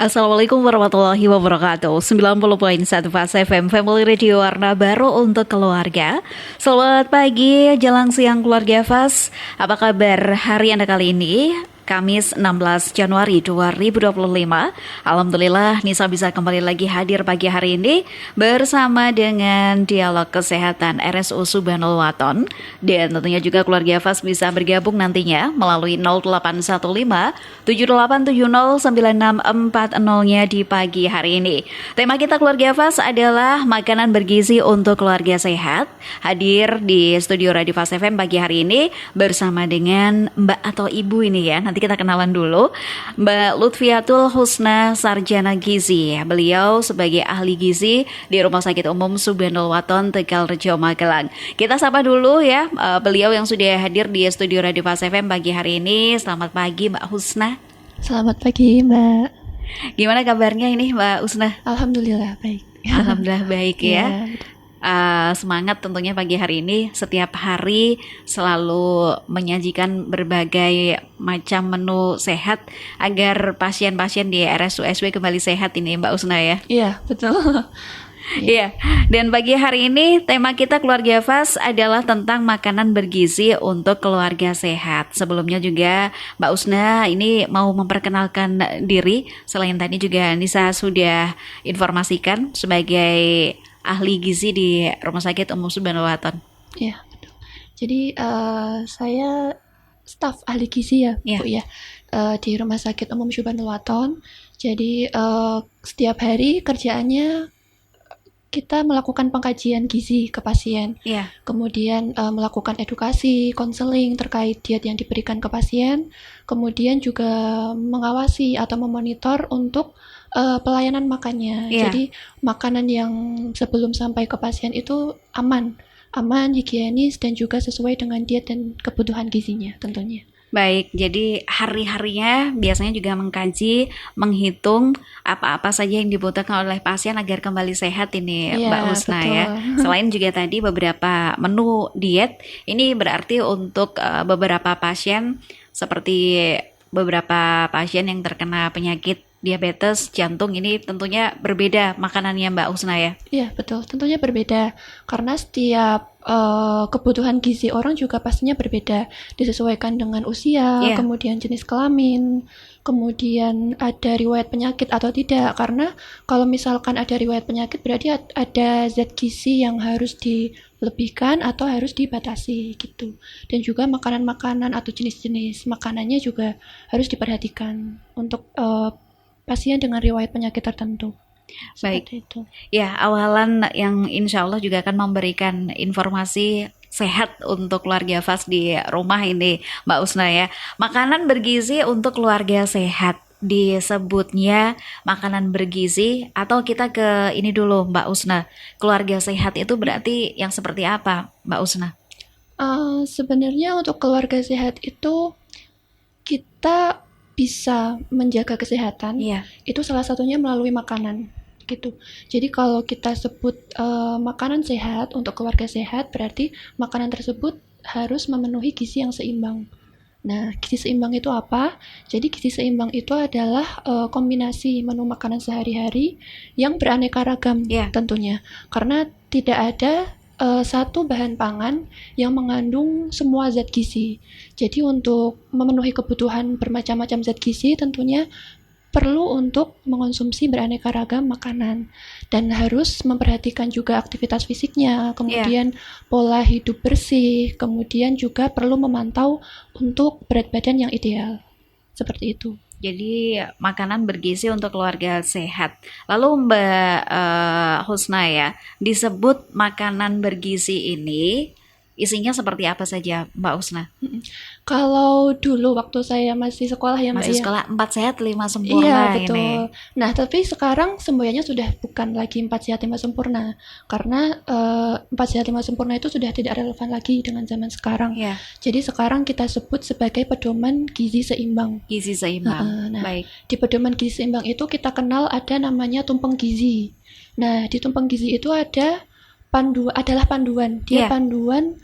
Assalamualaikum warahmatullahi wabarakatuh. 90.1 Fast FM Family Radio, warna baru untuk keluarga. Selamat pagi, jelang siang keluarga Fast. Apa kabar hari Anda kali ini? Kamis 16 Januari 2025. Alhamdulillah Nisa bisa kembali lagi hadir pagi hari ini bersama dengan Dialog Kesehatan RSU Subhanul Waton. Dan tentunya juga keluarga Fast bisa bergabung nantinya melalui 0815 7870 9640-nya di pagi hari ini. Tema kita keluarga Fast adalah makanan bergizi untuk keluarga sehat. Hadir di studio Radio Fast FM pagi hari ini bersama dengan Mbak atau Ibu ini ya. Nanti kita kenalan dulu. Mbak Lutfiatul Husna, Sarjana Gizi. Beliau sebagai ahli gizi di Rumah Sakit Umum Subhanul Waton, Tegalrejo, Magelang. Kita sapa dulu ya beliau yang sudah hadir di studio Radio Fast FM pagi hari ini. Selamat pagi Mbak Husna. Selamat pagi Mbak. Gimana kabarnya ini Mbak Husna? Alhamdulillah baik. Alhamdulillah baik ya. Ya, Semangat tentunya pagi hari ini, setiap hari selalu menyajikan berbagai macam menu sehat agar pasien-pasien di RSUSW kembali sehat ini Mbak Husna ya. Iya betul. Iya, dan pagi hari ini tema kita keluarga Fast adalah tentang makanan bergizi untuk keluarga sehat. Sebelumnya juga Mbak Husna ini mau memperkenalkan diri. Selain tadi juga Nisa sudah informasikan sebagai ahli gizi di Rumah Sakit Umum Subhanul Waton. Iya betul. Jadi saya staf ahli gizi ya Iya. Bu ya, di Rumah Sakit Umum Subhanul Waton. Jadi setiap hari kerjaannya kita melakukan pengkajian gizi ke pasien. Iya. Kemudian melakukan edukasi, konseling terkait diet yang diberikan ke pasien, kemudian juga mengawasi atau memonitor untuk pelayanan makannya. Iya. Jadi makanan yang sebelum sampai ke pasien itu aman, higienis dan juga sesuai dengan diet dan kebutuhan gizinya tentunya. Baik, jadi hari-harinya biasanya juga mengkaji, menghitung apa-apa saja yang dibutuhkan oleh pasien agar kembali sehat ini Iya, Mbak Husna betul. ya. Selain juga tadi beberapa menu diet, ini berarti untuk beberapa pasien seperti beberapa pasien yang terkena penyakit diabetes, jantung, ini tentunya berbeda makanannya Mbak Husna ya. Iya, betul. Tentunya berbeda. Karena setiap kebutuhan gizi orang juga pastinya berbeda. Disesuaikan dengan usia, Iya. kemudian jenis kelamin, kemudian ada riwayat penyakit atau tidak. Karena kalau misalkan ada riwayat penyakit berarti ada zat gizi yang harus dilebihkan atau harus dibatasi gitu. Dan juga makanan-makanan atau jenis-jenis makanannya juga harus diperhatikan untuk pasien dengan riwayat penyakit tertentu. Baik. Seperti itu. Ya, awalan yang insya Allah juga akan memberikan informasi sehat untuk keluarga Fast di rumah ini Mbak Husna ya. Makanan bergizi untuk keluarga sehat, disebutnya makanan bergizi, atau kita ke ini dulu Mbak Husna. Keluarga sehat itu berarti yang seperti apa Mbak Husna? Sebenarnya untuk keluarga sehat itu kita bisa menjaga kesehatan. Iya. Itu salah satunya melalui makanan gitu. Jadi kalau kita sebut makanan sehat untuk keluarga sehat berarti makanan tersebut harus memenuhi gizi yang seimbang. Nah, gizi seimbang itu apa? Jadi gizi seimbang itu adalah kombinasi menu makanan sehari-hari yang beraneka ragam Iya. tentunya. Karena tidak ada satu bahan pangan yang mengandung semua zat gizi. Jadi untuk memenuhi kebutuhan bermacam-macam zat gizi tentunya perlu untuk mengonsumsi beraneka ragam makanan dan harus memperhatikan juga aktivitas fisiknya, kemudian pola hidup bersih, kemudian juga perlu memantau untuk berat badan yang ideal. Seperti itu. Jadi makanan bergizi untuk keluarga sehat. Lalu Mbak Husna ya, disebut makanan bergizi ini isinya seperti apa saja Mbak Husna? Kalau dulu waktu saya masih sekolah ya Mbak Masih ya. sekolah 4 sehat 5 Iya sempurna betul. ini. Nah tapi sekarang semboyannya sudah bukan lagi 4 sehat 5 sempurna karena 4 sehat 5 sempurna itu sudah tidak relevan lagi dengan zaman sekarang. Ya, Jadi sekarang kita sebut sebagai pedoman gizi seimbang. gizi seimbang. Nah, Baik. di pedoman gizi seimbang itu kita kenal ada namanya tumpeng gizi. Nah, di tumpeng gizi itu adalah panduan. Dia Iya. panduan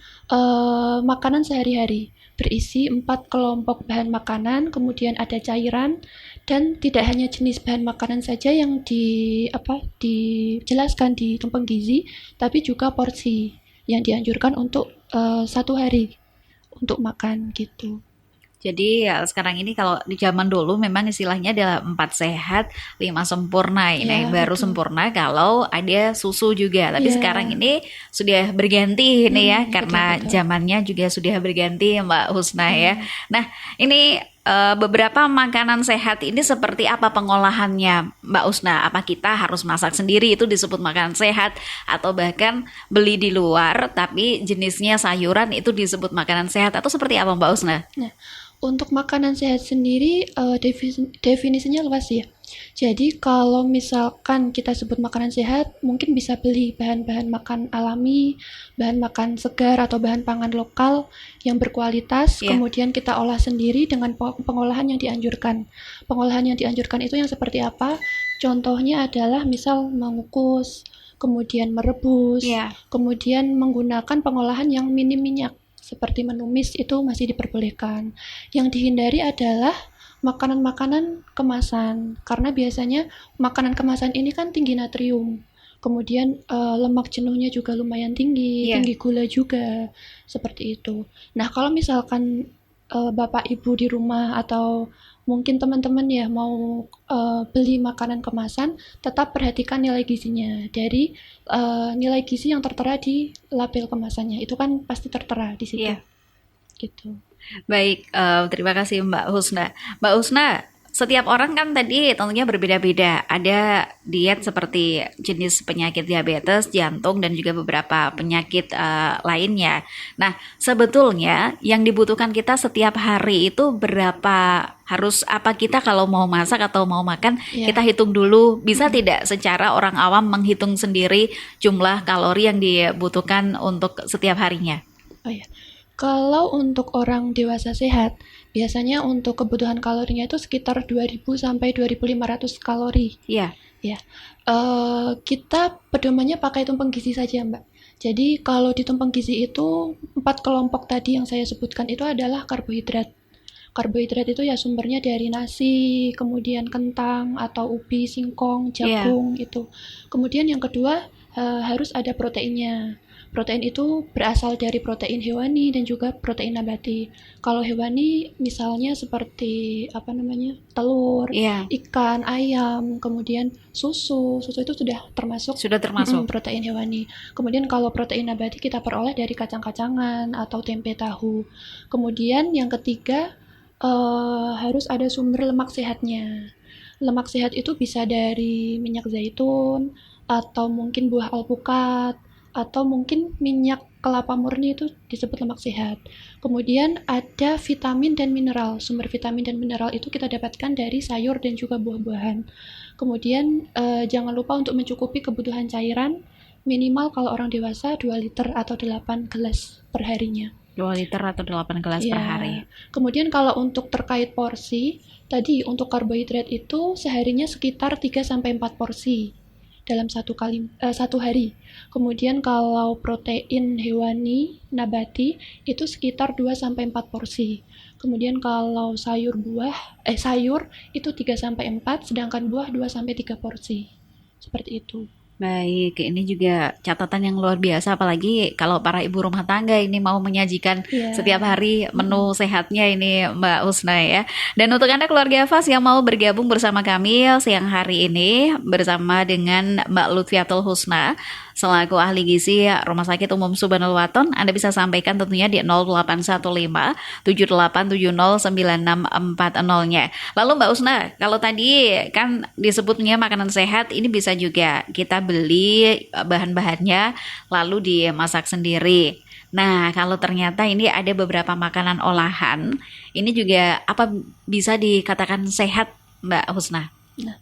makanan sehari-hari. Berisi 4 kelompok bahan makanan, kemudian ada cairan Dan tidak hanya jenis bahan makanan saja yang dijelaskan di tumpeng gizi, tapi juga porsi yang dianjurkan untuk 1 hari untuk makan gitu. Jadi ya sekarang ini kalau di zaman dulu memang istilahnya adalah 4 sehat, 5 sempurna. Ini Ya, baru betul. sempurna kalau ada susu juga. Tapi sekarang Ya, ini sudah berganti ini ya karena betul-betul. zamannya juga sudah berganti Mbak Husna ya. Nah, ini beberapa makanan sehat ini seperti apa pengolahannya Mbak Husna? Apa kita harus masak sendiri itu disebut makanan sehat atau bahkan beli di luar tapi jenisnya sayuran itu disebut makanan sehat atau seperti apa Mbak Husna? Nah, untuk makanan sehat sendiri definisinya luas ya. Jadi kalau misalkan kita sebut makanan sehat, mungkin bisa beli bahan-bahan makan alami, bahan makan segar atau bahan pangan lokal yang berkualitas, Ya, kemudian kita olah sendiri dengan pengolahan yang dianjurkan. Pengolahan yang dianjurkan itu yang seperti apa? Contohnya adalah misal mengukus, kemudian merebus, ya. kemudian menggunakan pengolahan yang minim minyak seperti menumis itu masih diperbolehkan. Yang dihindari adalah makanan-makanan kemasan karena biasanya makanan kemasan ini kan tinggi natrium. Kemudian lemak jenuhnya juga lumayan tinggi, Iya. tinggi gula juga, seperti itu. Nah, kalau misalkan Bapak Ibu di rumah atau mungkin teman-teman ya mau beli makanan kemasan, tetap perhatikan nilai gizinya. Dari nilai gizi yang tertera di label kemasannya, itu kan pasti tertera di situ, Iya. gitu. Baik, terima kasih Mbak Husna. Mbak Husna, setiap orang kan tadi tentunya berbeda-beda. Ada diet seperti jenis penyakit diabetes, jantung, dan juga beberapa penyakit lainnya. Nah, sebetulnya yang dibutuhkan kita setiap hari itu berapa harus apa kita kalau mau masak atau mau makan, Ya, kita hitung dulu. Bisa tidak secara orang awam menghitung sendiri jumlah kalori yang dibutuhkan untuk setiap harinya? oh ya. Kalau untuk orang dewasa sehat, biasanya untuk kebutuhan kalorinya itu sekitar 2000 sampai 2500 kalori. Iya, Ya, kita pedomannya pakai tumpeng gizi saja, Mbak. Jadi kalau di tumpeng gizi itu 4 kelompok tadi yang saya sebutkan itu adalah karbohidrat. Karbohidrat itu ya sumbernya dari nasi, kemudian kentang atau ubi, singkong, iya. jagung itu. Kemudian yang kedua harus ada proteinnya. Protein itu berasal dari protein hewani dan juga protein nabati. Kalau hewani misalnya seperti apa namanya? Telur, Iya, ikan, ayam, kemudian susu. Susu itu sudah termasuk sudah termasuk. protein hewani. Kemudian kalau protein nabati kita peroleh dari kacang-kacangan atau tempe tahu. Kemudian yang ketiga harus ada sumber lemak sehatnya. Lemak sehat itu bisa dari minyak zaitun atau mungkin buah alpukat atau mungkin minyak kelapa murni itu disebut lemak sehat. Kemudian ada vitamin dan mineral. Sumber vitamin dan mineral itu kita dapatkan dari sayur dan juga buah-buahan. Kemudian jangan lupa untuk mencukupi kebutuhan cairan minimal kalau orang dewasa 2 liter atau 8 gelas per harinya. 2 liter atau 8 gelas per hari. Ya, kemudian kalau untuk terkait porsi, tadi untuk karbohidrat itu seharinya sekitar 3 sampai 4 porsi dalam 1 hari. Kemudian kalau protein hewani nabati itu sekitar 2 sampai 4 porsi. Kemudian kalau sayur itu 3 sampai 4, sedangkan buah 2 sampai 3 porsi. Seperti itu. Baik, ini juga catatan yang luar biasa apalagi kalau para ibu rumah tangga ini mau menyajikan setiap Ya. hari menu sehatnya ini Mbak Husna ya. Dan untuk Anda keluarga Fas yang mau bergabung bersama kami siang hari ini bersama dengan Mbak Lutfiatul Husna selaku ahli gizi Rumah Sakit Umum Subhanul Waton, Anda bisa sampaikan tentunya di 0815 7870 9640-nya. Lalu Mbak Husna, kalau tadi kan disebutnya makanan sehat, ini bisa juga kita beli bahan-bahannya lalu dimasak sendiri. Nah, kalau ternyata ini ada beberapa makanan olahan, ini juga apa bisa dikatakan sehat, Mbak Husna? Nah,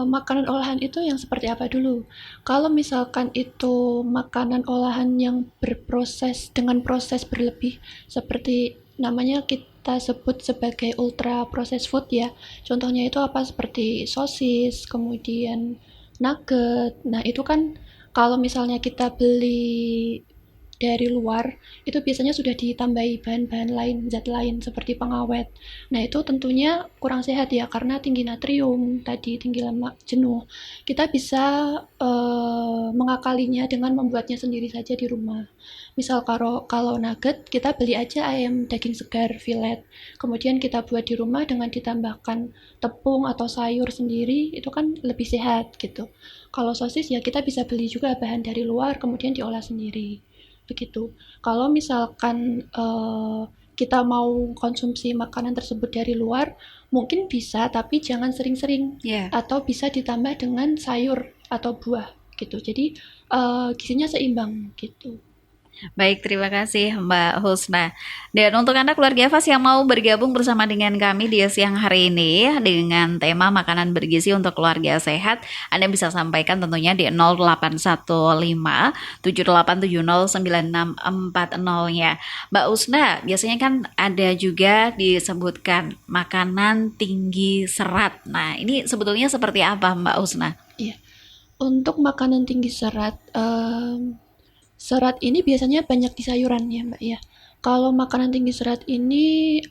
makanan olahan itu yang seperti apa dulu? Kalau misalkan itu makanan olahan yang berproses dengan proses berlebih, seperti namanya kita sebut sebagai ultra processed food ya. Contohnya itu apa? Seperti sosis, kemudian nugget. Nah, itu kan kalau misalnya kita beli dari luar, itu biasanya sudah ditambahi bahan-bahan lain, zat lain seperti pengawet. Nah, itu tentunya kurang sehat ya, karena tinggi natrium, tadi tinggi lemak jenuh. Kita bisa mengakalinya dengan membuatnya sendiri saja di rumah. Misal kalau nugget, kita beli aja ayam daging segar filet. Kemudian kita buat di rumah dengan ditambahkan tepung atau sayur sendiri, itu kan lebih sehat gitu. Kalau sosis ya kita bisa beli juga bahan dari luar, kemudian diolah sendiri. Begitu. Kalau misalkan kita mau konsumsi makanan tersebut dari luar, mungkin bisa, tapi jangan sering-sering. Ya. Atau bisa ditambah dengan sayur atau buah gitu. Jadi gizinya seimbang gitu. Baik, terima kasih Mbak Husna. Dan untuk Anda keluarga Fas yang mau bergabung bersama dengan kami di siang hari ini dengan tema makanan bergizi untuk keluarga sehat, Anda bisa sampaikan tentunya di 0815 7870 9640 ya. Mbak Husna, biasanya kan ada juga disebutkan makanan tinggi serat. Nah, ini sebetulnya seperti apa Mbak Husna? Iya. Untuk makanan tinggi serat, serat ini biasanya banyak di sayuran ya Mbak ya. Kalau makanan tinggi serat ini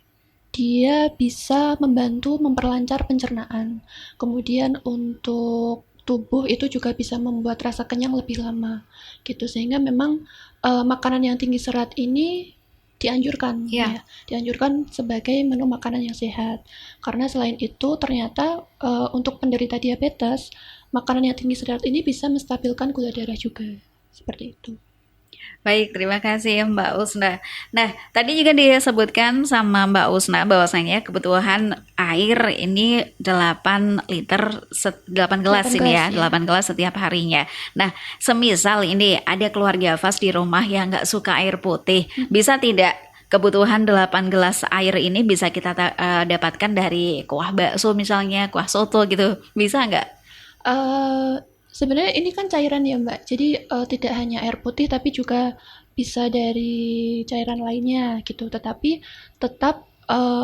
dia bisa membantu memperlancar pencernaan. Kemudian untuk tubuh itu juga bisa membuat rasa kenyang lebih lama gitu. Sehingga memang makanan yang tinggi serat ini dianjurkan Ya. ya, dianjurkan sebagai menu makanan yang sehat. Karena selain itu ternyata untuk penderita diabetes, makanan yang tinggi serat ini bisa menstabilkan gula darah juga. Seperti itu. Baik, terima kasih Mbak Usna. Nah, tadi juga disebutkan sama Mbak Usna bahwasanya kebutuhan air ini 8 liter, 8 gelas 8 ini gelas ya, ya. 8 gelas setiap harinya. Nah, semisal ini ada keluarga Fas di rumah yang nggak suka air putih, bisa tidak kebutuhan 8 gelas air ini bisa kita dapatkan dari kuah bakso misalnya, kuah soto gitu, bisa nggak? Sebenarnya ini kan cairan ya Mbak, jadi tidak hanya air putih tapi juga bisa dari cairan lainnya gitu. Tetapi tetap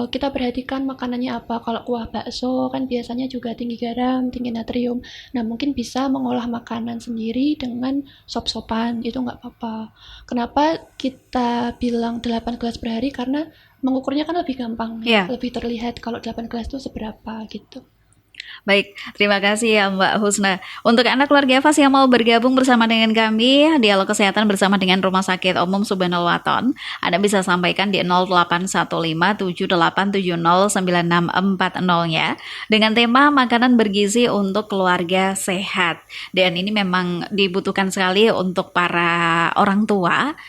kita perhatikan makanannya apa. Kalau kuah bakso kan biasanya juga tinggi garam, tinggi natrium. Nah mungkin bisa mengolah makanan sendiri dengan sop-sopan, itu nggak apa-apa. Kenapa kita bilang 8 gelas per hari? Karena mengukurnya kan lebih gampang ya, Ya. lebih terlihat kalau 8 gelas itu seberapa gitu. Baik, terima kasih ya Mbak Husna. Untuk anak keluarga Fas yang mau bergabung bersama dengan kami, dialog kesehatan bersama dengan Rumah Sakit Umum Subhanul Waton, Anda bisa sampaikan di 0815 7870 9640 ya, dengan tema makanan bergizi untuk keluarga sehat. Dan ini memang dibutuhkan sekali untuk para orang tua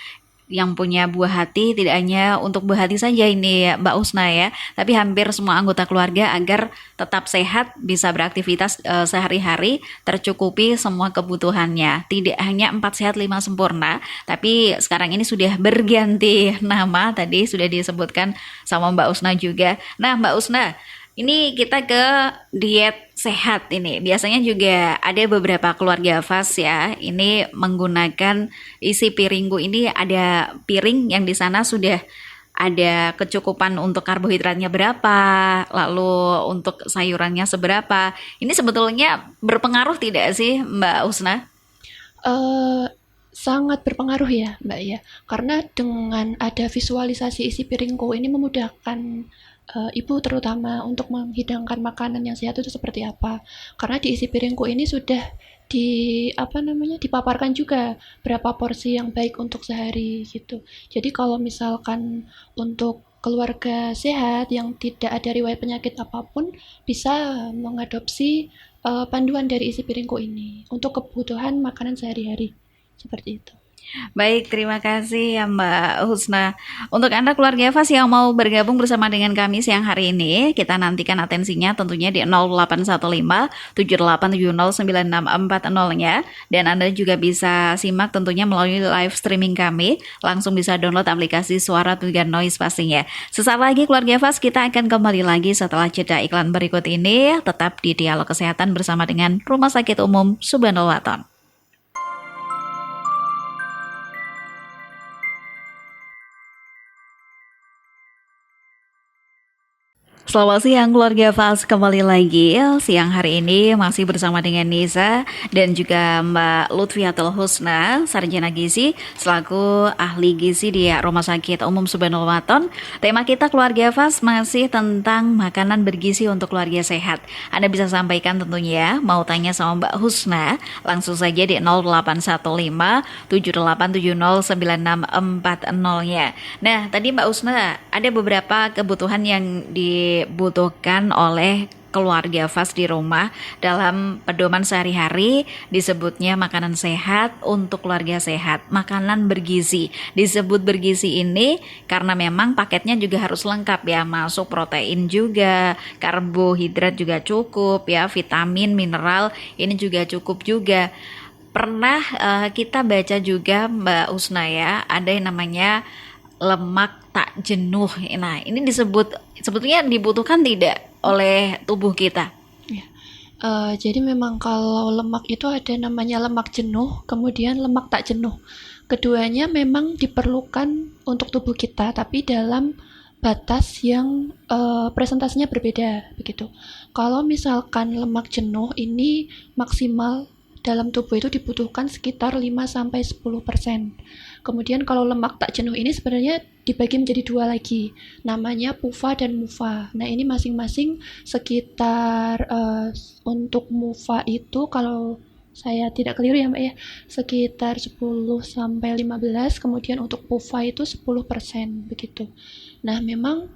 yang punya buah hati, tidak hanya untuk buah hati saja ini Mbak Usna ya, tapi hampir semua anggota keluarga agar tetap sehat, bisa beraktivitas sehari-hari, tercukupi semua kebutuhannya. Tidak hanya 4 sehat 5 sempurna, tapi sekarang ini sudah berganti nama, tadi sudah disebutkan sama Mbak Usna juga. Nah Mbak Usna, ini kita ke diet sehat ini. Biasanya juga ada beberapa keluarga Fas ya. Ini menggunakan isi piringku ini, ada piring yang di sana sudah ada kecukupan untuk karbohidratnya berapa, lalu untuk sayurannya seberapa. Ini sebetulnya berpengaruh tidak sih Mbak Usna? Eee, Sangat berpengaruh ya, Mbak, ya. Karena dengan ada visualisasi isi piringku ini memudahkan, ibu terutama untuk menghidangkan makanan yang sehat itu seperti apa. Karena di isi piringku ini sudah apa namanya, dipaparkan juga berapa porsi yang baik untuk sehari gitu. Jadi kalau misalkan untuk keluarga sehat yang tidak ada riwayat penyakit apapun bisa mengadopsi panduan dari isi piringku ini untuk kebutuhan makanan sehari-hari seperti itu. Baik, terima kasih ya Mbak Husna. Untuk Anda keluarga Fas yang mau bergabung bersama dengan kami siang hari ini, kita nantikan atensinya tentunya di 0815 7870 9640 ya. Dan Anda juga bisa simak tentunya melalui live streaming kami, langsung bisa download aplikasi Suara Tugan Noise pastinya. Sesaat lagi keluarga Fas, kita akan kembali lagi setelah jeda iklan berikut ini, tetap di Dialog Kesehatan bersama dengan Rumah Sakit Umum Subhanul Waton. Selamat siang keluarga Fals, kembali lagi siang hari ini masih bersama dengan Nisa dan juga Mbak Lutfiatul Husna, Sarjana Gizi selaku ahli gizi di Rumah Sakit Umum Subhanul Waton. Tema kita keluarga Fals masih tentang makanan bergizi untuk keluarga sehat. Anda bisa sampaikan tentunya mau tanya sama Mbak Husna langsung saja di 0815 78709640-nya. Nah, tadi Mbak Husna ada beberapa kebutuhan yang dibutuhkan oleh keluarga Fals di rumah dalam pedoman sehari-hari. Disebutnya makanan sehat untuk keluarga sehat, makanan bergizi. Disebut bergizi ini karena memang paketnya juga harus lengkap ya, masuk protein juga, karbohidrat juga cukup ya, vitamin, mineral ini juga cukup juga. Pernah kita baca juga Mbak Husna ya, ada yang namanya lemak tak jenuh. Nah, ini sebetulnya dibutuhkan tidak oleh tubuh kita? Ya. Jadi memang kalau lemak itu ada namanya lemak jenuh, kemudian lemak tak jenuh. Keduanya memang diperlukan untuk tubuh kita, tapi dalam batas yang presentasinya berbeda begitu. Kalau misalkan lemak jenuh ini maksimal dalam tubuh itu dibutuhkan sekitar 5-10%. Kemudian kalau lemak tak jenuh ini sebenarnya dibagi menjadi dua lagi, namanya PUFA dan MUFA. Nah, ini masing-masing sekitar untuk MUFA itu kalau saya tidak keliru ya Mbak ya, sekitar 10-15, kemudian untuk PUFA itu 10% begitu. Nah, memang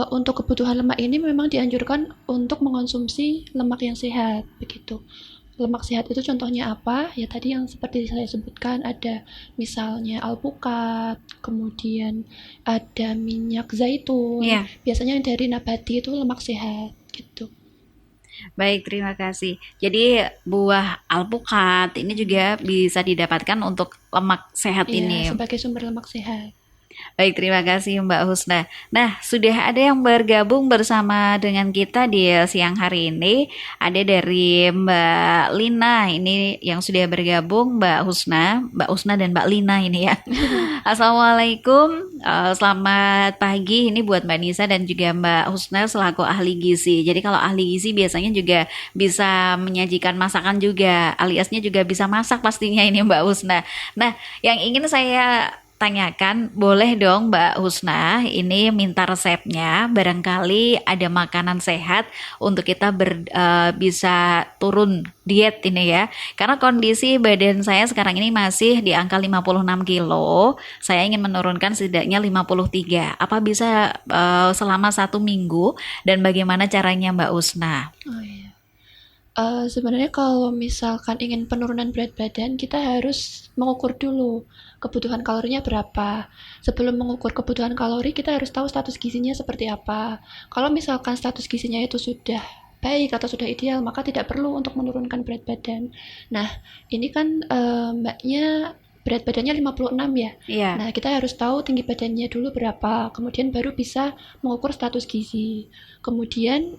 untuk kebutuhan lemak ini memang dianjurkan untuk mengonsumsi lemak yang sehat begitu. Lemak sehat itu contohnya apa? Ya tadi yang seperti saya sebutkan, ada misalnya alpukat, kemudian ada minyak zaitun. Iya. Biasanya yang dari nabati itu lemak sehat gitu. Baik, terima kasih. Jadi buah alpukat ini juga bisa didapatkan untuk lemak sehat Iya, ini. sebagai sumber lemak sehat. Baik, terima kasih Mbak Husna. Nah, sudah ada yang bergabung bersama dengan kita di siang hari ini. Ada dari Mbak Lina, ini yang sudah bergabung, Mbak Husna dan Mbak Lina ini ya. Assalamualaikum, selamat pagi. Ini buat Mbak Nisa dan juga Mbak Husna selaku ahli gizi. Jadi kalau ahli gizi biasanya juga bisa menyajikan masakan juga, aliasnya juga bisa masak pastinya ini Mbak Husna. Nah, yang ingin saya tanyakan, boleh dong Mbak Husna ini minta resepnya, barangkali ada makanan sehat untuk kita bisa turun diet ini ya, karena kondisi badan saya sekarang ini masih di angka 56 kilo, saya ingin menurunkan setidaknya 53. Apa bisa selama 1 minggu dan bagaimana caranya Mbak Husna? Oh iya. Sebenarnya kalau misalkan ingin penurunan berat badan, kita harus mengukur dulu kebutuhan kalorinya berapa. Sebelum mengukur kebutuhan kalori, kita harus tahu status gizinya seperti apa. Kalau misalkan status gizinya itu sudah baik atau sudah ideal, maka tidak perlu untuk menurunkan berat badan. Nah, ini kan mbaknya berat badannya 56 ya. Iya. Nah, kita harus tahu tinggi badannya dulu berapa, kemudian baru bisa mengukur status gizi. Kemudian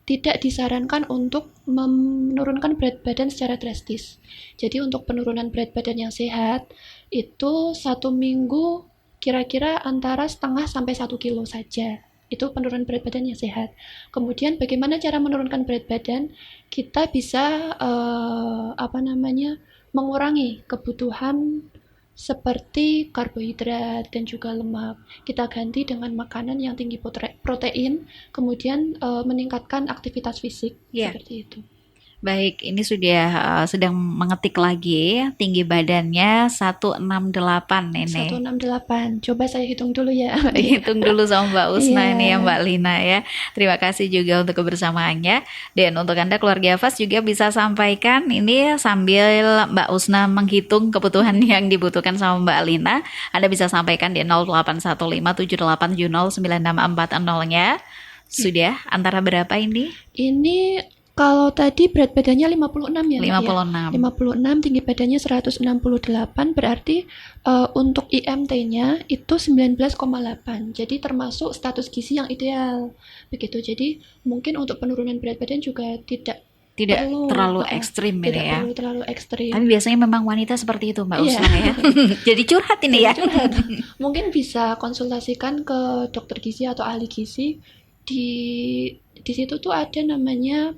tidak disarankan untuk menurunkan berat badan secara drastis. Jadi untuk penurunan berat badan yang sehat itu 1 minggu kira-kira antara 0,5 sampai 1 kilo saja. Itu penurunan berat badan yang sehat. Kemudian bagaimana cara menurunkan berat badan? Kita bisa mengurangi kebutuhan seperti karbohidrat dan juga lemak. Kita ganti dengan makanan yang tinggi protein, kemudian meningkatkan aktivitas fisik, seperti itu. Baik, ini sudah sedang mengetik lagi, tinggi badannya 168 ini. 168. Coba saya hitung dulu ya. Hitung dulu sama Mbak Husna ini ya, Iya. Mbak Lina ya. Terima kasih juga untuk kebersamaannya. Dan untuk Anda keluarga Fals juga bisa sampaikan ini sambil Mbak Husna menghitung kebutuhan yang dibutuhkan sama Mbak Lina. Anda bisa sampaikan di 081578709640-nya. Sudah antara berapa ini? Ini kalau tadi berat badannya 56 ya, Mbak, 56. ya? 56, tinggi badannya 168, berarti untuk IMT-nya itu 19,8. Jadi termasuk status gizi yang ideal. Begitu. Jadi mungkin untuk penurunan berat badan juga tidak terlalu ekstrim ini ya. Tidak perlu terlalu ekstrim. Tapi biasanya memang wanita seperti itu Mbak Iya. Husna ya. Jadi curhat ini ya. Mungkin bisa konsultasikan ke dokter gizi atau ahli gizi Di situ tuh ada namanya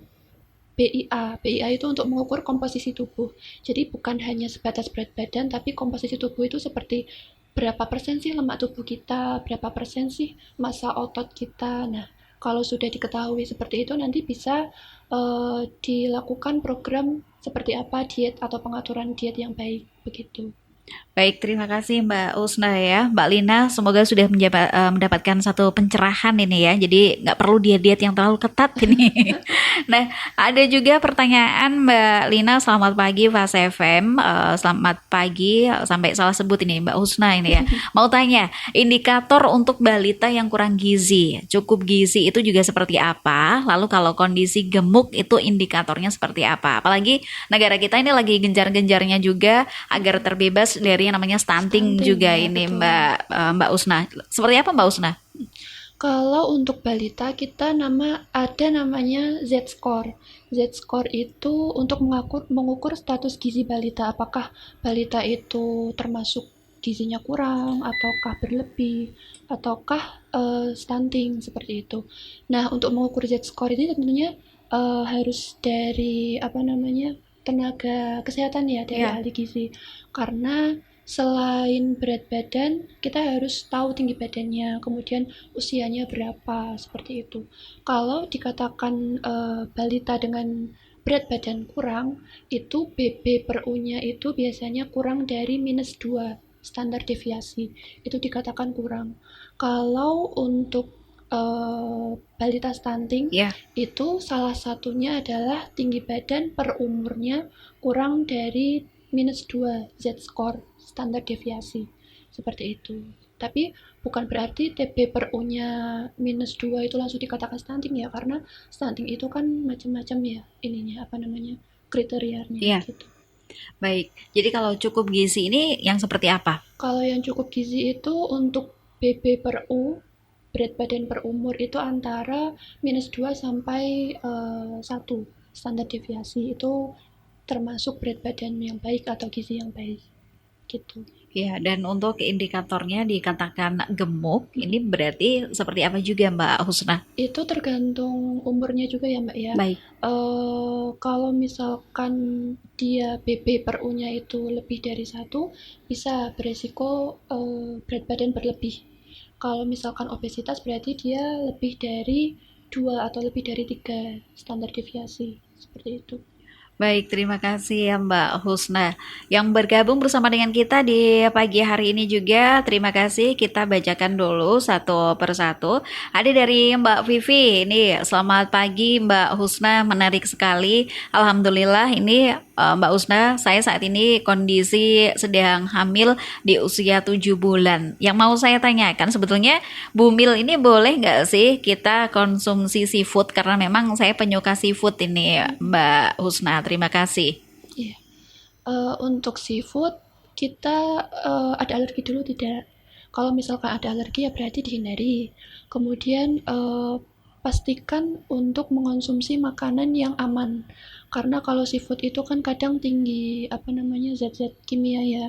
BIA. BIA itu untuk mengukur komposisi tubuh. Jadi bukan hanya sebatas berat badan, tapi komposisi tubuh itu seperti berapa persen sih lemak tubuh kita, berapa persen sih massa otot kita. Nah, kalau sudah diketahui seperti itu nanti bisa dilakukan program seperti apa diet atau pengaturan diet yang baik begitu. Baik, terima kasih Mbak Usna ya. Mbak Lina, semoga sudah mendapatkan satu pencerahan ini ya. Jadi nggak perlu diet-diet yang terlalu ketat ini. Nah, ada juga pertanyaan Mbak Lina, selamat pagi Fas FM. Selamat pagi, sampai salah sebut ini Mbak Usna ini ya. Mau tanya, indikator untuk balita yang kurang gizi, cukup gizi itu juga seperti apa? Lalu kalau kondisi gemuk itu indikatornya seperti apa? Apalagi negara kita ini lagi genjar-genjarnya juga agar terbebas dari yang namanya stunting Stunting juga ya, ini betul. Mbak Usna. Seperti apa Mbak Usna? Kalau untuk balita kita ada namanya Z-score. Z-score itu untuk mengukur status gizi balita. Apakah balita itu termasuk gizinya kurang, ataukah berlebih, ataukah stunting seperti itu. Nah, untuk mengukur Z-score ini tentunya harus dari apa namanya tenaga kesehatan ya, dari Ya. ahli gizi. Karena selain berat badan, kita harus tahu tinggi badannya, kemudian usianya berapa, seperti itu. Kalau dikatakan balita dengan berat badan kurang, itu BB per U-nya itu biasanya kurang dari -2 standar deviasi. Itu dikatakan kurang. Kalau untuk balita stunting, Ya. itu salah satunya adalah tinggi badan per umurnya kurang dari -2 Z-score standar deviasi. Seperti itu. Tapi bukan berarti TB per U-nya -2 itu langsung dikatakan stunting ya, karena stunting itu kan macam-macam ya ininya, apa namanya, kriterianya Iya. gitu. Baik. Jadi kalau cukup gizi ini yang seperti apa? Kalau yang cukup gizi itu untuk BB per U, berat badan per umur itu antara -2 sampai 1 standar deviasi. Itu termasuk berat badan yang baik atau gizi yang baik gitu. Ya, dan untuk indikatornya dikatakan gemuk, ini berarti seperti apa juga Mbak Husna? Itu tergantung umurnya juga ya Mbak ya. Baik. Kalau misalkan dia BB per U-nya itu lebih dari 1, bisa beresiko berat badan berlebih. Kalau misalkan obesitas berarti dia lebih dari 2 atau lebih dari 3 standar deviasi, seperti itu. Baik, terima kasih ya Mbak Husna yang bergabung bersama dengan kita di pagi hari ini juga. Terima kasih. Kita bacakan dulu satu persatu. Ada dari Mbak Vivi. Ini selamat pagi Mbak Husna, menarik sekali. Alhamdulillah ini Mbak Husna, saya saat ini kondisi sedang hamil di usia 7 bulan. Yang mau saya tanyakan sebetulnya Bumil ini boleh nggak sih kita konsumsi seafood? Karena memang saya penyuka seafood ini Mbak Husna. Terima kasih. Iya. Untuk seafood kita ada alergi dulu tidak? Kalau misalkan ada alergi ya berarti dihindari. Kemudian pastikan untuk mengonsumsi makanan yang aman. Karena kalau seafood itu kan kadang tinggi apa namanya zat-zat kimia ya.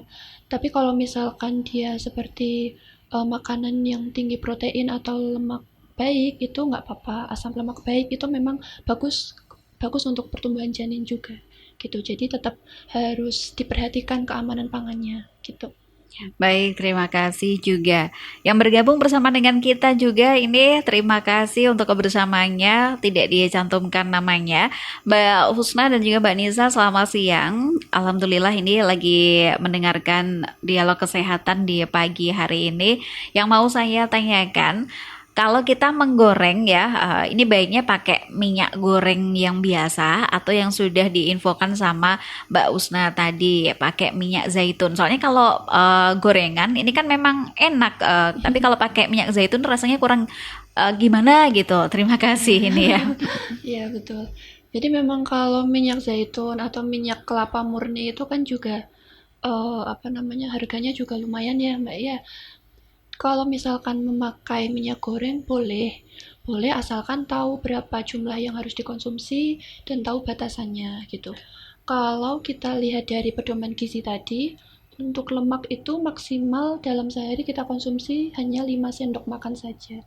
Tapi kalau misalkan dia seperti makanan yang tinggi protein atau lemak baik itu nggak apa-apa. Asam lemak baik itu memang bagus bagus untuk pertumbuhan janin juga gitu. Jadi tetap harus diperhatikan keamanan pangannya gitu. Baik, terima kasih juga. Yang bergabung bersama dengan kita juga ini terima kasih untuk kebersamaannya. Tidak dicantumkan namanya. Mbak Husna dan juga Mbak Nisa, selamat siang. Alhamdulillah ini lagi mendengarkan dialog kesehatan di pagi hari ini. Yang mau saya tanyakan, kalau kita menggoreng ya, ini baiknya pakai minyak goreng yang biasa atau yang sudah diinfokan sama Mbak Usna tadi, pakai minyak zaitun. Soalnya kalau gorengan ini kan memang enak, tapi kalau pakai minyak zaitun rasanya kurang gimana gitu. Terima kasih ini ya. Iya betul. Jadi memang kalau minyak zaitun atau minyak kelapa murni itu kan juga apa namanya harganya juga lumayan ya Mbak ya. Kalau misalkan memakai minyak goreng boleh, boleh asalkan tahu berapa jumlah yang harus dikonsumsi dan tahu batasannya gitu. Kalau kita lihat dari pedoman gizi tadi, untuk lemak itu maksimal dalam sehari kita konsumsi hanya 5 sendok makan saja.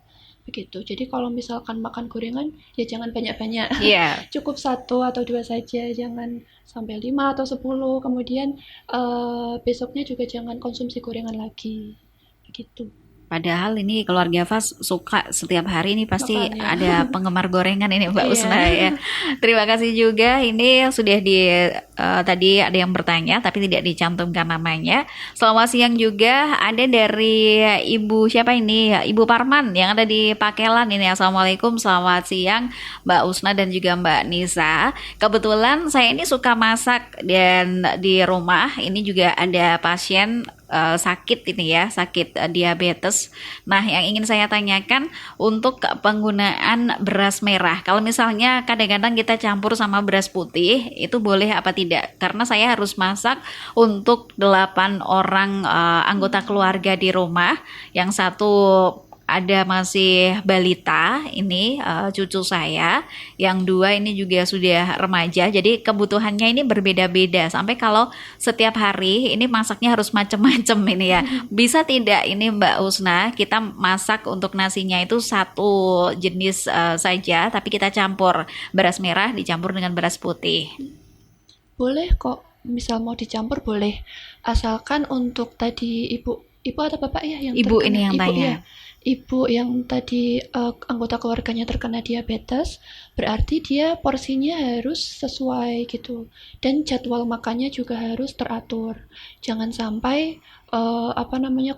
begitu. Jadi kalau misalkan makan gorengan ya jangan banyak-banyak. Iya. Cukup 1 atau 2 saja, jangan sampai 5 atau 10. Kemudian besoknya juga jangan konsumsi gorengan lagi. Begitu. Padahal ini keluarga Fas suka setiap hari ini pasti Makanya. ada penggemar gorengan ini Mbak Iya. Usna ya. Terima kasih juga ini sudah tadi ada yang bertanya tapi tidak dicantumkan namanya. Selamat siang juga ada dari Ibu siapa ini? Ibu Parman yang ada di Pakelan ini. Assalamualaikum, selamat siang Mbak Usna dan juga Mbak Nisa. Kebetulan saya ini suka masak dan di rumah ini juga ada pasien sakit ini ya, sakit diabetes. Nah, yang ingin saya tanyakan untuk penggunaan beras merah. Kalau misalnya kadang-kadang kita campur sama beras putih, itu boleh apa tidak? Karena saya harus masak untuk 8 orang anggota keluarga di rumah. Yang satu ada masih balita ini cucu saya, yang 2 ini juga sudah remaja, jadi kebutuhannya ini berbeda-beda sampai kalau setiap hari ini masaknya harus macem-macem ini ya. Bisa tidak ini Mbak Usna kita masak untuk nasinya itu satu jenis saja tapi kita campur beras merah dicampur dengan beras putih. Boleh kok, misal mau dicampur boleh. Asalkan untuk tadi ibu atau bapak ya yang Ibu ini terkena, yang ibu tanya. ya. Ibu yang tadi anggota keluarganya terkena diabetes, berarti dia porsinya harus sesuai gitu. Dan jadwal makannya juga harus teratur. Jangan sampai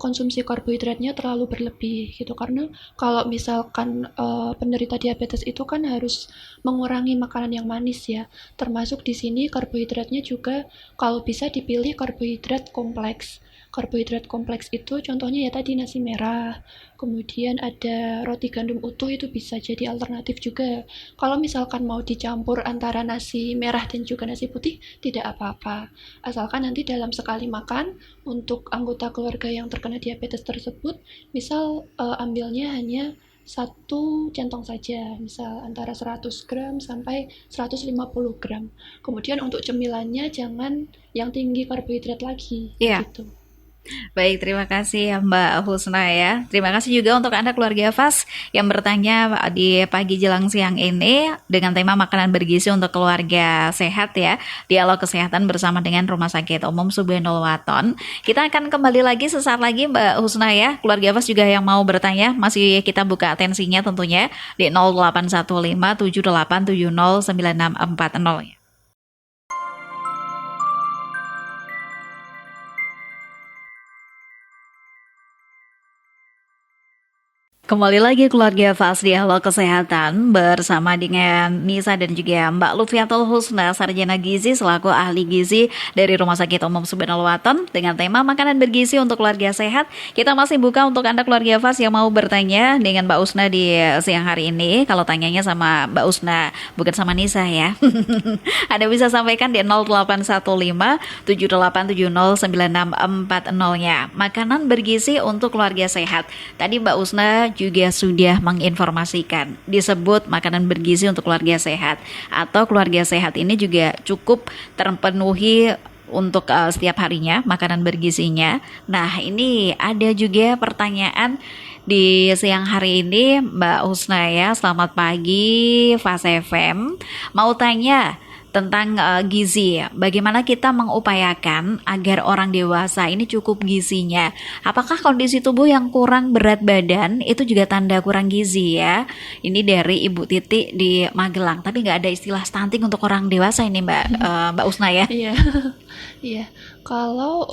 konsumsi karbohidratnya terlalu berlebih gitu. Karena kalau misalkan penderita diabetes itu kan harus mengurangi makanan yang manis ya. Termasuk di sini karbohidratnya juga kalau bisa dipilih karbohidrat kompleks. Karbohidrat kompleks itu contohnya ya tadi nasi merah, kemudian ada roti gandum utuh itu bisa jadi alternatif juga. Kalau misalkan mau dicampur antara nasi merah dan juga nasi putih, tidak apa-apa. Asalkan nanti dalam sekali makan, untuk anggota keluarga yang terkena diabetes tersebut, misal ambilnya hanya 1 centong saja, misal antara 100 gram sampai 150 gram. Kemudian untuk cemilannya jangan yang tinggi karbohidrat lagi, Iya. gitu. Baik, terima kasih ya Mbak Husna ya. Terima kasih juga untuk Anda keluarga Fas yang bertanya di pagi jelang siang ini dengan tema makanan bergizi untuk keluarga sehat ya. Dialog kesehatan bersama dengan Rumah Sakit Umum Subhanul Waton. Kita akan kembali lagi sesaat lagi Mbak Husna ya. Keluarga Fas juga yang mau bertanya masih kita buka atensinya tentunya di 081578709640 ya. Kembali lagi keluarga Fas Dialog Kesehatan bersama dengan Nisa dan juga Mbak Lutfiatul Husna, Sarjana Gizi selaku ahli gizi dari Rumah Sakit Umum Subhanul Waton dengan tema makanan bergizi untuk keluarga sehat. Kita masih buka untuk Anda keluarga Fas yang mau bertanya dengan Mbak Usna di siang hari ini. Kalau tanyanya sama Mbak Usna, bukan sama Nisa ya. Anda bisa sampaikan di 081578709640-nya. Makanan bergizi untuk keluarga sehat. Tadi Mbak Usna juga sudah menginformasikan disebut makanan bergizi untuk keluarga sehat atau keluarga sehat ini juga cukup terpenuhi untuk setiap harinya makanan bergizinya. Nah, ini ada juga pertanyaan di siang hari ini Mbak Husna ya. Selamat pagi Fas FM. Mau tanya tentang gizi. Bagaimana kita mengupayakan agar orang dewasa ini cukup gizinya? Apakah kondisi tubuh yang kurang berat badan itu juga tanda kurang gizi ya? Ini dari Ibu Titi di Magelang. Tapi nggak ada istilah stunting untuk orang dewasa ini Mbak Usna ya? Iya, iya. Kalau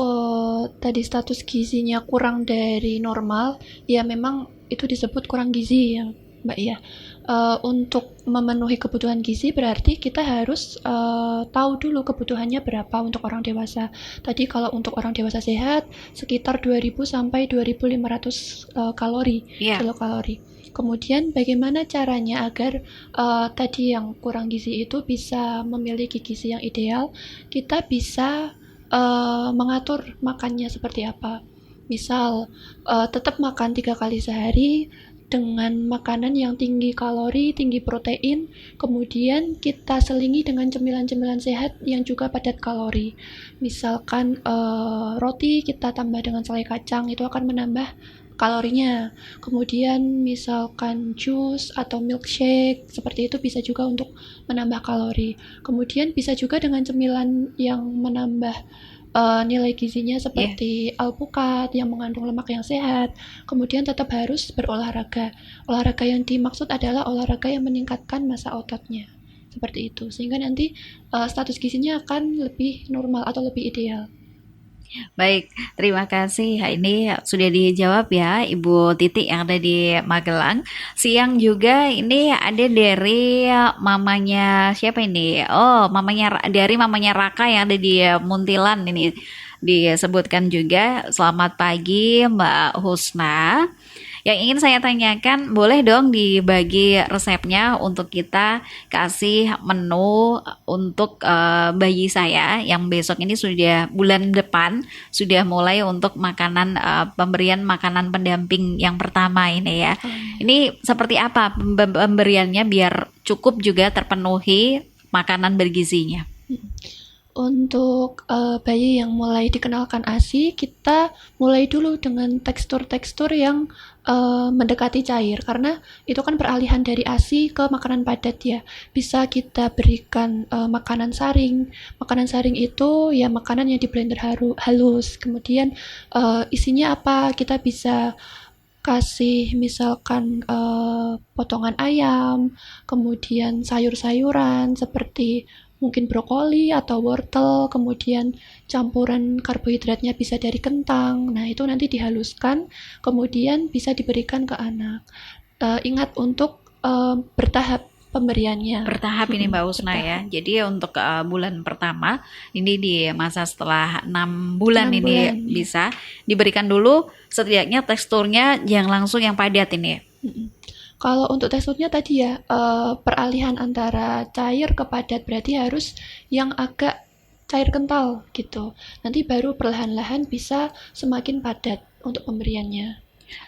tadi status gizinya kurang dari normal, ya memang itu disebut kurang gizi ya, Mbak ya. Untuk memenuhi kebutuhan gizi berarti kita harus tahu dulu kebutuhannya berapa untuk orang dewasa. Tadi kalau untuk orang dewasa sehat sekitar 2000 sampai 2500 kalori, kilokalori. Kemudian bagaimana caranya agar tadi yang kurang gizi itu bisa memiliki gizi yang ideal? Kita bisa mengatur makannya seperti apa. Misal tetap makan 3 kali sehari, dengan makanan yang tinggi kalori, tinggi protein, kemudian kita selingi dengan cemilan-cemilan sehat yang juga padat kalori. Misalkan roti kita tambah dengan selai kacang, itu akan menambah kalorinya. Kemudian misalkan jus atau milkshake, seperti itu bisa juga untuk menambah kalori. Kemudian bisa juga dengan cemilan yang menambah nilai gizinya seperti alpukat yang mengandung lemak yang sehat. Kemudian tetap harus berolahraga. Olahraga yang dimaksud adalah olahraga yang meningkatkan massa ototnya. Seperti itu. Sehingga nanti status gizinya akan lebih normal atau lebih ideal. Baik, terima kasih. Ini sudah dijawab ya Ibu Titi yang ada di Magelang. Siang juga ini ada dari mamanya siapa ini? Oh, dari mamanya Raka yang ada di Muntilan ini. Disebutkan juga selamat pagi Mbak Husna. Yang ingin saya tanyakan, boleh dong dibagi resepnya untuk kita kasih menu untuk bayi saya yang besok ini sudah bulan depan sudah mulai untuk makanan pemberian makanan pendamping yang pertama ini ya. Ini seperti apa pemberiannya biar cukup juga terpenuhi makanan bergizinya? Untuk bayi yang mulai dikenalkan ASI, kita mulai dulu dengan tekstur-tekstur yang mendekati cair, karena itu kan peralihan dari ASI ke makanan padat ya. Bisa kita berikan makanan saring. Makanan saring itu ya makanan yang di blender halus. Kemudian isinya apa? Kita bisa kasih misalkan potongan ayam, kemudian sayur-sayuran seperti mungkin brokoli atau wortel, kemudian campuran karbohidratnya bisa dari kentang. Nah, itu nanti dihaluskan, kemudian bisa diberikan ke anak. Ingat untuk bertahap pemberiannya. Bertahap ini Mbak Husna ya. Jadi untuk bulan pertama ini di masa setelah 6 bulan 6 ini bulan, bisa diberikan dulu setidaknya teksturnya yang langsung yang padat ini. Kalau untuk teksturnya tadi ya, peralihan antara cair ke padat, berarti harus yang agak cair kental gitu. Nanti baru perlahan-lahan bisa semakin padat untuk pemberiannya.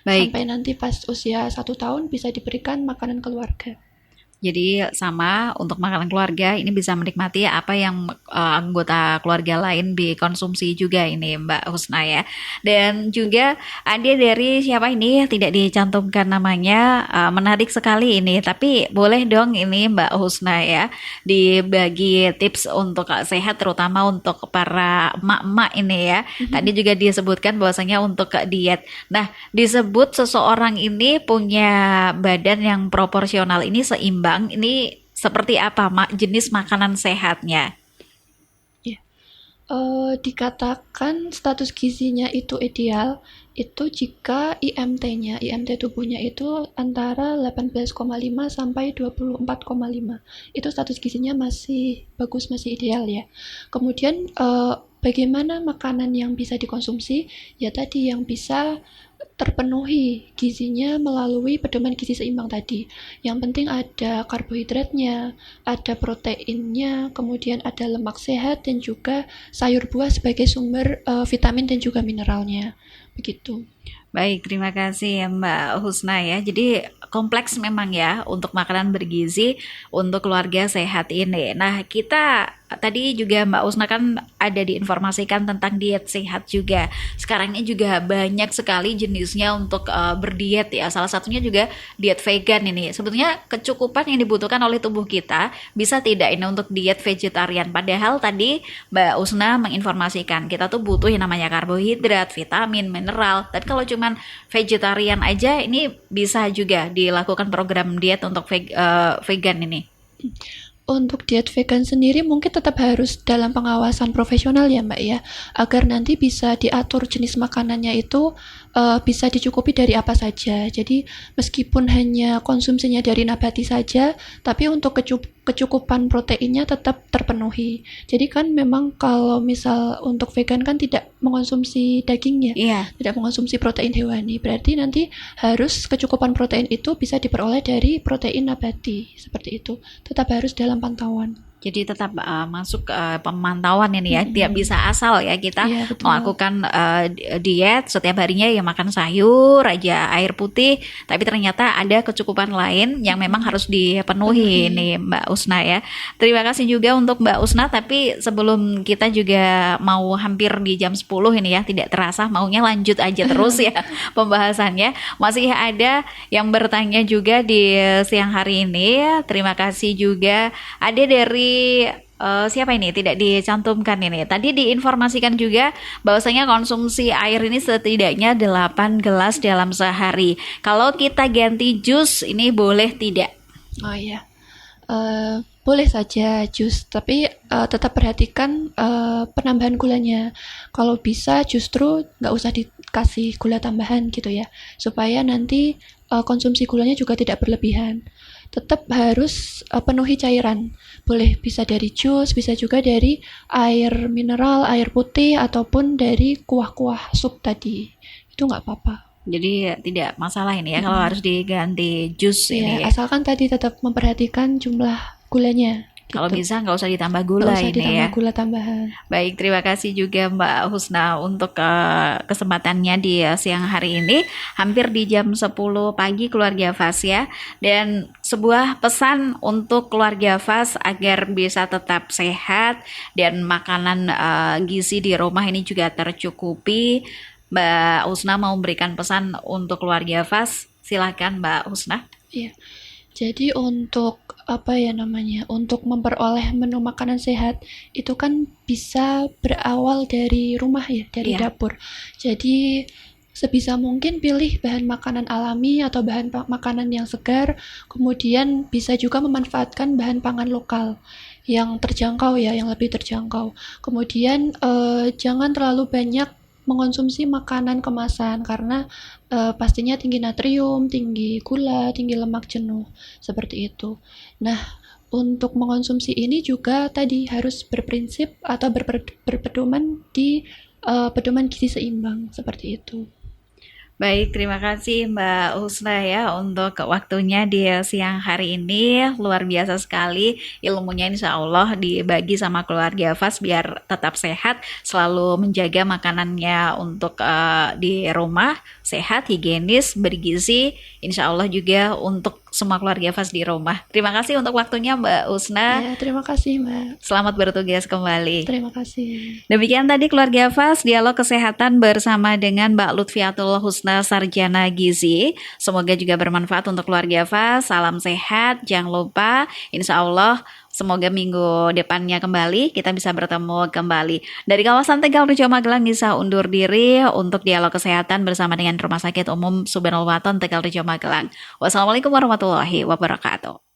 Baik. Sampai nanti pas usia 1 tahun bisa diberikan makanan keluarga. Jadi sama untuk makanan keluarga ini bisa menikmati apa yang anggota keluarga lain dikonsumsi juga ini Mbak Husna ya. Dan juga ada dari siapa ini tidak dicantumkan namanya, menarik sekali ini. Tapi boleh dong ini Mbak Husna ya dibagi tips untuk sehat terutama untuk para emak-emak ini ya. Tadi juga disebutkan bahwasanya untuk diet. Nah, disebut seseorang ini punya badan yang proporsional ini seimbang. Ini seperti apa jenis makanan sehatnya? Dikatakan status gizinya itu ideal itu jika IMT tubuhnya itu antara 18,5 sampai 24,5. Itu status gizinya masih bagus, masih ideal ya. Kemudian bagaimana makanan yang bisa dikonsumsi? Ya tadi yang bisa terpenuhi gizinya melalui pedoman gizi seimbang tadi. Yang penting ada karbohidratnya, ada proteinnya, kemudian ada lemak sehat dan juga sayur buah sebagai sumber vitamin dan juga mineralnya. Begitu. Baik, terima kasih ya Mbak Husna ya. Jadi kompleks memang ya untuk makanan bergizi untuk keluarga sehat ini. Nah, kita tadi juga Mbak Husna kan ada diinformasikan tentang diet sehat juga. Sekarang ini juga banyak sekali jenisnya untuk berdiet ya. Salah satunya juga diet vegan ini. Sebetulnya kecukupan yang dibutuhkan oleh tubuh kita bisa tidak ini untuk diet vegetarian. Padahal tadi Mbak Husna menginformasikan kita tuh butuh yang namanya karbohidrat, vitamin, mineral. Dan kalau cuman vegetarian aja ini bisa juga dilakukan program diet untuk vegan ini. Untuk diet vegan sendiri mungkin tetap harus dalam pengawasan profesional ya Mbak ya, agar nanti bisa diatur jenis makanannya itu bisa dicukupi dari apa saja. Jadi meskipun hanya konsumsinya dari nabati saja, tapi untuk kecukupan proteinnya tetap terpenuhi. Jadi kan memang kalau misal untuk vegan kan tidak mengonsumsi daging ya, tidak mengonsumsi protein hewani. Berarti nanti harus kecukupan protein itu bisa diperoleh dari protein nabati, seperti itu. Tetap harus dalam pantauan. Jadi tetap masuk pemantauan ini ya, tidak Mm-mm. bisa asal ya kita Iya, betul. melakukan diet setiap harinya ya makan sayur aja, air putih, tapi ternyata ada kecukupan lain yang memang harus dipenuhi Penuhi. nih Mbak Usna ya. Terima kasih juga untuk Mbak Usna, tapi sebelum kita juga mau hampir di jam 10 ini ya, tidak terasa maunya lanjut aja terus ya pembahasannya. Masih ada yang bertanya juga di siang hari ini. Terima kasih juga ada dari siapa ini tidak dicantumkan ini. Tadi diinformasikan juga bahwasanya konsumsi air ini setidaknya 8 gelas dalam sehari. Kalau kita ganti jus ini boleh tidak? Oh iya. Boleh saja jus, tapi tetap perhatikan penambahan gulanya. Kalau bisa justru nggak usah dikasih gula tambahan gitu ya, supaya nanti konsumsi gulanya juga tidak berlebihan. Tetap harus penuhi cairan. Boleh bisa dari jus, bisa juga dari air mineral, air putih, ataupun dari kuah-kuah sup tadi. Itu nggak apa-apa. Jadi tidak masalah ini ya kalau Mm-mm. harus diganti jus Ya, ini ya. asalkan tadi tetap memperhatikan jumlah gulanya Kalau gitu. bisa nggak usah ditambah Nggak gula usah ini ditambah ya. gula tambahan. Baik, terima kasih juga Mbak Husna untuk kesempatannya di siang hari ini. Hampir di jam 10 pagi keluarga Fas ya. Dan sebuah pesan untuk keluarga Fas agar bisa tetap sehat dan makanan gizi di rumah ini juga tercukupi. Mbak Husna mau memberikan pesan untuk keluarga Fas. Silakan Mbak Husna. Iya. Jadi untuk apa ya namanya? Untuk memperoleh menu makanan sehat itu kan bisa berawal dari rumah ya, dari Iya. dapur. Jadi sebisa mungkin pilih bahan makanan alami atau bahan makanan yang segar, kemudian bisa juga memanfaatkan bahan pangan lokal yang terjangkau ya, yang lebih terjangkau. Kemudian jangan terlalu banyak mengonsumsi makanan kemasan karena pastinya tinggi natrium, tinggi gula, tinggi lemak jenuh, seperti itu. Nah, untuk mengonsumsi ini juga tadi harus berprinsip atau berpedoman di pedoman gizi seimbang, seperti itu. Baik, terima kasih Mbak Husna ya untuk waktunya di siang hari ini. Luar biasa sekali ilmunya, insya Allah dibagi sama keluarga Fas biar tetap sehat, selalu menjaga makanannya untuk di rumah, sehat, higienis, bergizi. Insya Allah juga untuk semua keluarga Fas di rumah. Terima kasih untuk waktunya Mbak Husna. Ya, terima kasih, Mbak. Selamat bertugas kembali. Terima kasih. Demikian tadi keluarga Fas, dialog kesehatan bersama dengan Mbak Lutfiatul Husna Sarjana Gizi. Semoga juga bermanfaat untuk keluarga Fas. Salam sehat, jangan lupa insya Allah semoga minggu depannya kembali kita bisa bertemu kembali. Dari kawasan Tegal Rejo Magelang bisa undur diri untuk dialog kesehatan bersama dengan Rumah Sakit Umum Subhanul Waton Tegal Rejo Magelang. Wassalamualaikum warahmatullahi wabarakatuh.